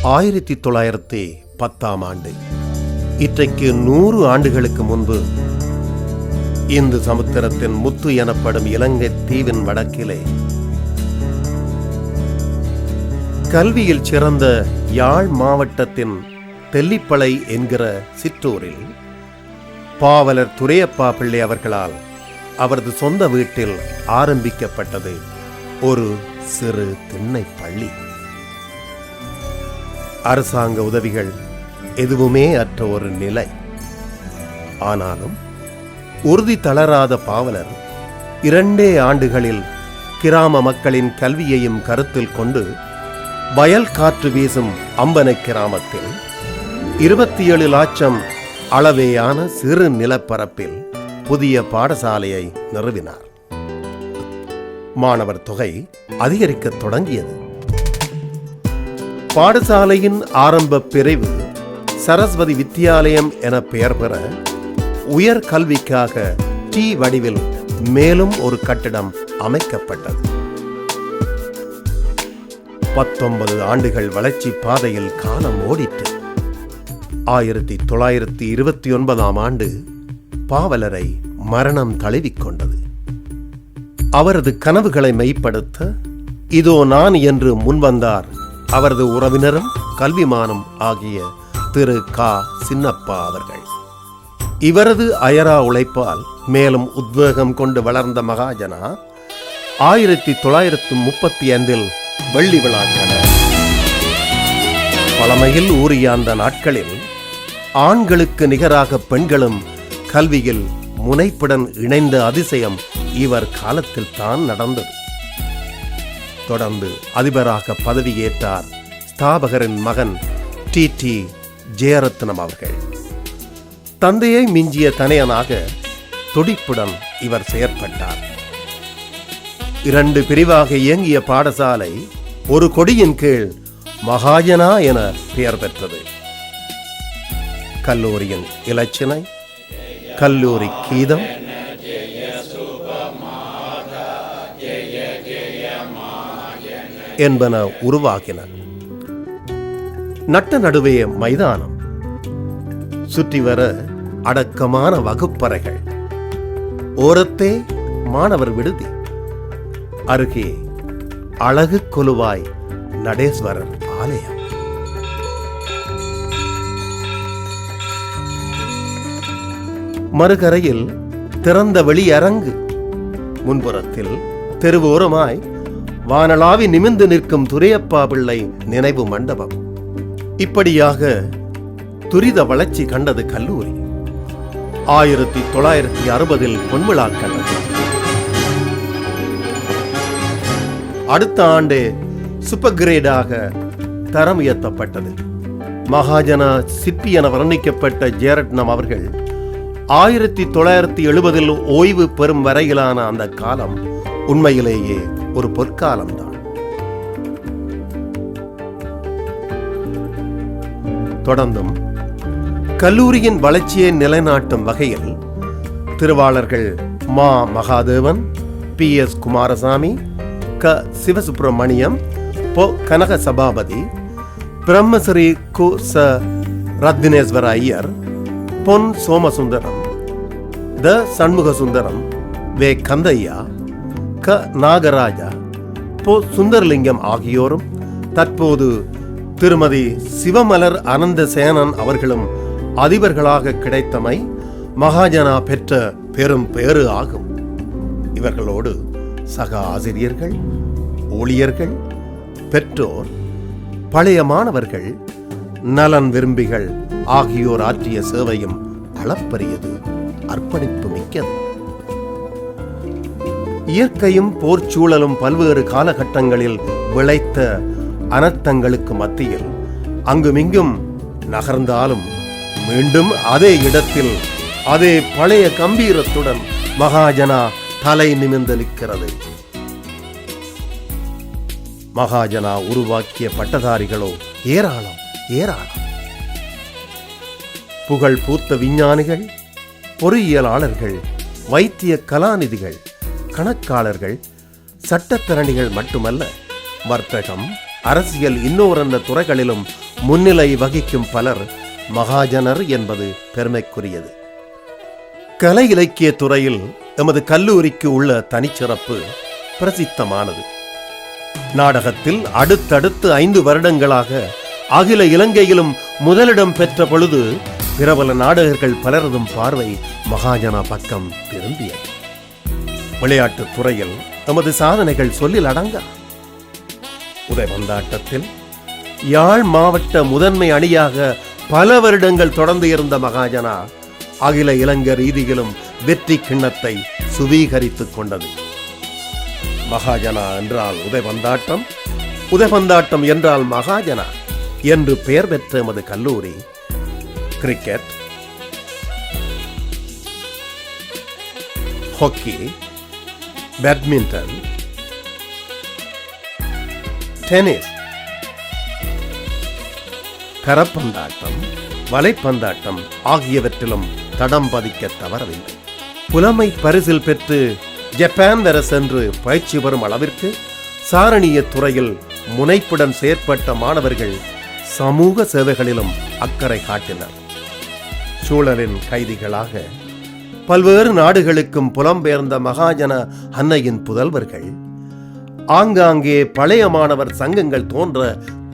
1910 இன்றைக்கு 100 ஆண்டுகளுக்கு முன்பு இந்து சமுத்திரத்தின் முத்து எனப்படும் இலங்கை தீவின் வடக்கிலே கல்வியில் சிறந்த யாழ் மாவட்டத்தின் தெல்லிப்பளை என்கிற சிற்றூரில் பாவலர் துரையப்பா பிள்ளை அவர்களால் அவரது சொந்த வீட்டில் ஆரம்பிக்கப்பட்டது ஒரு சிறு திண்ணை பள்ளி. அரசாங்க உதவிகள் எதுவுமே அற்ற ஒரு நிலை. ஆனாலும் உறுதி தளராத பாவலர் 2 ஆண்டுகளில் கிராம மக்களின் கல்வியையும் கருத்தில் கொண்டு வயல் காற்று வீசும் அம்பனை கிராமத்தில் 27 லட்சம் அளவேயான சிறு நிலப்பரப்பில் புதிய பாடசாலையை நிறுவினார். மாணவர் தொகை அதிகரிக்கத் தொடங்கியது. பாடசாலையின் ஆரம்ப பிரிவு சரஸ்வதி வித்தியாலயம் என பெயர் பெற உயர் கல்விக்காக டி வடிவில் மேலும் ஒரு கட்டிடம் அமைக்கப்பட்டது. 19 ஆண்டுகள் வளர்ச்சி பாதையில் காலம் ஓடிற்று. 1929 ஆண்டு பாவலரை மரணம் தழுவிக்கொண்டது. அவரது கனவுகளை மெய்ப்படுத்த இதோ நான் என்று முன்வந்தார் அவரது உறவினரும் கல்விமானும் ஆகிய திரு கா சின்னப்பா அவர்கள். இவரது அயரா உழைப்பால் மேலும் உத்வேகம் கொண்டு வளர்ந்த மகாஜனா 1935 வெள்ளி விழா கண்டார். பழமையில் ஊறிய அந்த நாட்களில் ஆண்களுக்கு நிகராக பெண்களும் கல்வியில் முனைப்புடன் இணைந்த அதிசயம் இவர் காலத்தில் தான் நடந்தது. தொடர்ந்து அதிபராக பதவியேற்றார் ஸ்தாபகரின் மகன் டி ஜெயரத்னம் அவர்கள். தந்தையை மிஞ்சிய தனையனாக துடிப்புடன் இவர் செயற்பட்டார். 2 பிரிவாக இயங்கிய பாடசாலை ஒரு கொடியின் கீழ் மகாஜனா என பெயர் பெற்றது. கல்லூரியின் இலச்சினை, கல்லூரி கீதம், என்பன உருவாகின. நட்ட நடுவே மைதானம், சுற்றி வர அடக்கமான வகுப்பறைகள், ஓரத்தே மாணவர் விடுதி, அருகே அழகு கொலுவாய் நடேஸ்வரர் ஆலயம். மறுகரையில் திறந்த வெளியரங்கு, முன்புறத்தில் தெருவோரமாய் வானளாவி நிமிர்ந்து நிற்கும் துரையப்பா பிள்ளை நினைவு மண்டபம். இப்படியாக துரித வளர்ச்சி கண்டது கல்லூரி. 1960 பொன்விழா கண்டது. அடுத்த ஆண்டு சூப்பர் கிரேடாக தரம் உயர்த்தப்பட்டது. மகாஜனா சிற்பி என வர்ணிக்கப்பட்ட ஜெயரத்னம் அவர்கள் 1970 ஓய்வு பெறும் வரையிலான அந்த காலம் உண்மையிலேயே ஒரு பொற்காலம்தான். தொடர்ந்தும் கல்லூரியின் வளர்ச்சியை நிலைநாட்டும் வகையில் திருவாளர்கள் மா மகாதேவன், PS குமாரசாமி, க சிவசுப்பிரமணியம், பொ கனக சபாபதி, பிரம்மஸ்ரீ கு ச ரத்தினேஸ்வர ஐயர், பொன் சோமசுந்தரம், த சண்முகசுந்தரம், வே கந்தையா, க நாகராஜா, பொ சுந்தரலிங்கம் ஆகியோரும் தற்போது திருமதி சிவமலர் அனந்த சேனன் அவர்களும் அதிபர்களாக கிடைத்தமை மகாஜனா பெற்ற பெரும் பேறு ஆகும். இவர்களோடு சக ஆசிரியர்கள், ஊழியர்கள், பெற்றோர், பழைய மாணவர்கள், நலன் விரும்பிகள் ஆகியோர் ஆற்றிய சேவையும் அளப்பரியது, அர்ப்பணிப்பு மிக்கது. இயற்கையும் போர்ச்சூழலும் பல்வேறு காலகட்டங்களில் விளைத்த அனர்த்தங்களுக்கு மத்தியில் அங்குமிங்கும் நகர்ந்தாலும் மீண்டும் அதே இடத்தில் அதே பழைய கம்பீரத்துடன் மகாஜனா தலை நிமிர்ந்து நிற்கிறது. மகாஜனா உருவாக்கிய பட்டதாரிகளோ ஏராளம் ஏராளம். புகழ் பூத்த விஞ்ஞானிகள், பொறியியலாளர்கள், வைத்திய கலாநிதிகள், கணக்காளர்கள், சட்டத்தரணிகள் மட்டுமல்ல, வர்த்தகம், அரசியல் இன்னோரந்த துறைகளிலும் முன்னிலை வகிக்கும் பலர் மகாஜனர் என்பது பெருமைக்குரியது. கலை இலக்கிய துறையில் எமது கல்லூரிக்கு உள்ள தனிச்சிறப்பு பிரசித்தமானது. நாடகத்தில் அடுத்தடுத்து 5 வருடங்களாக அகில இலங்கையிலும் முதலிடம் பெற்ற பொழுது பிரபல நாடகர்கள் பலரதும் பார்வை மகாஜனா பக்கம் திரும்பியது. விளையாட்டுத் துறையில் எமது சாதனைகள் சொல்லில் அடங்கா. உதைபந்தாட்டத்தில் யாழ் மாவட்ட முதன்மை அணியாக பல வருடங்கள் தொடர்ந்து இருந்த மகாஜனா அகில இலங்கை ரீதியிலும் வெற்றி கிண்ணத்தை சுவீகரித்துக் கொண்டது. மகாஜனா என்றால் உதைபந்தாட்டம், உதைபந்தாட்டம் என்றால் மகாஜனா என்று பெயர் பெற்ற எமது கல்லூரி கிரிக்கெட், ஹாக்கி, பேட்மிண்டன், டென்னிஸ், கரப்பந்தாட்டம், வலைப்பந்தாட்டம் ஆகியவற்றிலும் தடம் பதிக்க தவறவில்லை. புலமை பரிசில் பெற்று ஜப்பான் வர சென்று பயிற்சி பெறும் அளவிற்கு சாரணிய துறையில் முனைப்புடன் செயற்பட்ட மாணவர்கள் சமூக சேவைகளிலும் அக்கறை காட்டினர். சூழலின் கைதிகளாக பல்வேறு நாடுகளுக்கும் புலம்பெயர்ந்த மகாஜன அன்னையின் புதல்வர்கள் ஆங்காங்கே பழைய மாணவர் சங்கங்கள் தோன்ற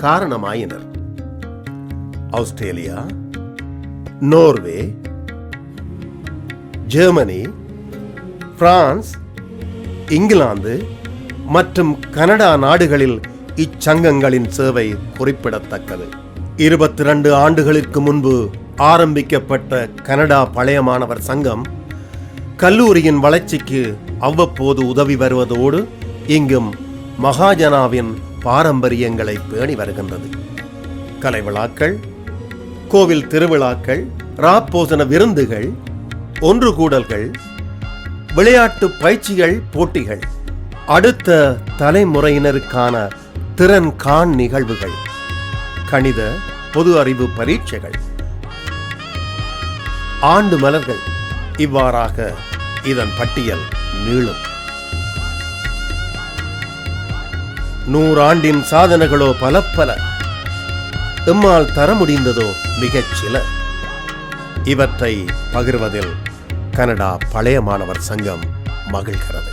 காரணமாயினர். Australia, Norway, Germany, France, England மற்றும் கனடா நாடுகளில் இச்சங்கங்களின் சேவை குறிப்பிடத்தக்கது. 22 ஆண்டுகளுக்கு முன்பு ஆரம்பிக்கப்பட்ட கனடா பழைய மாணவர் சங்கம் கல்லூரியின் வளர்ச்சிக்கு அவ்வப்போது உதவி வருவதோடு இங்கும் மகாஜனாவின் பாரம்பரியங்களை பேணி வருகின்றது. கலை விழாக்கள், கோவில் திருவிழாக்கள், ராப்போசன விருந்துகள், ஒன்று கூடல்கள், விளையாட்டு பயிற்சிகள், போட்டிகள், அடுத்த தலைமுறையினருக்கான திறன் காண் நிகழ்வுகள், கணித பொது அறிவு பரீட்சைகள், ஆண்டு மலர்கள், இவ்வாறாக இதன் பட்டியல் நீளும். 100 ஆண்டின் சாதனைகளோ பல பல, எம்மால் தர முடிந்ததோ மிகச் சில. இவற்றை பகிர்வதில் கனடா பழைய மாணவர் சங்கம் மகிழ்கிறது.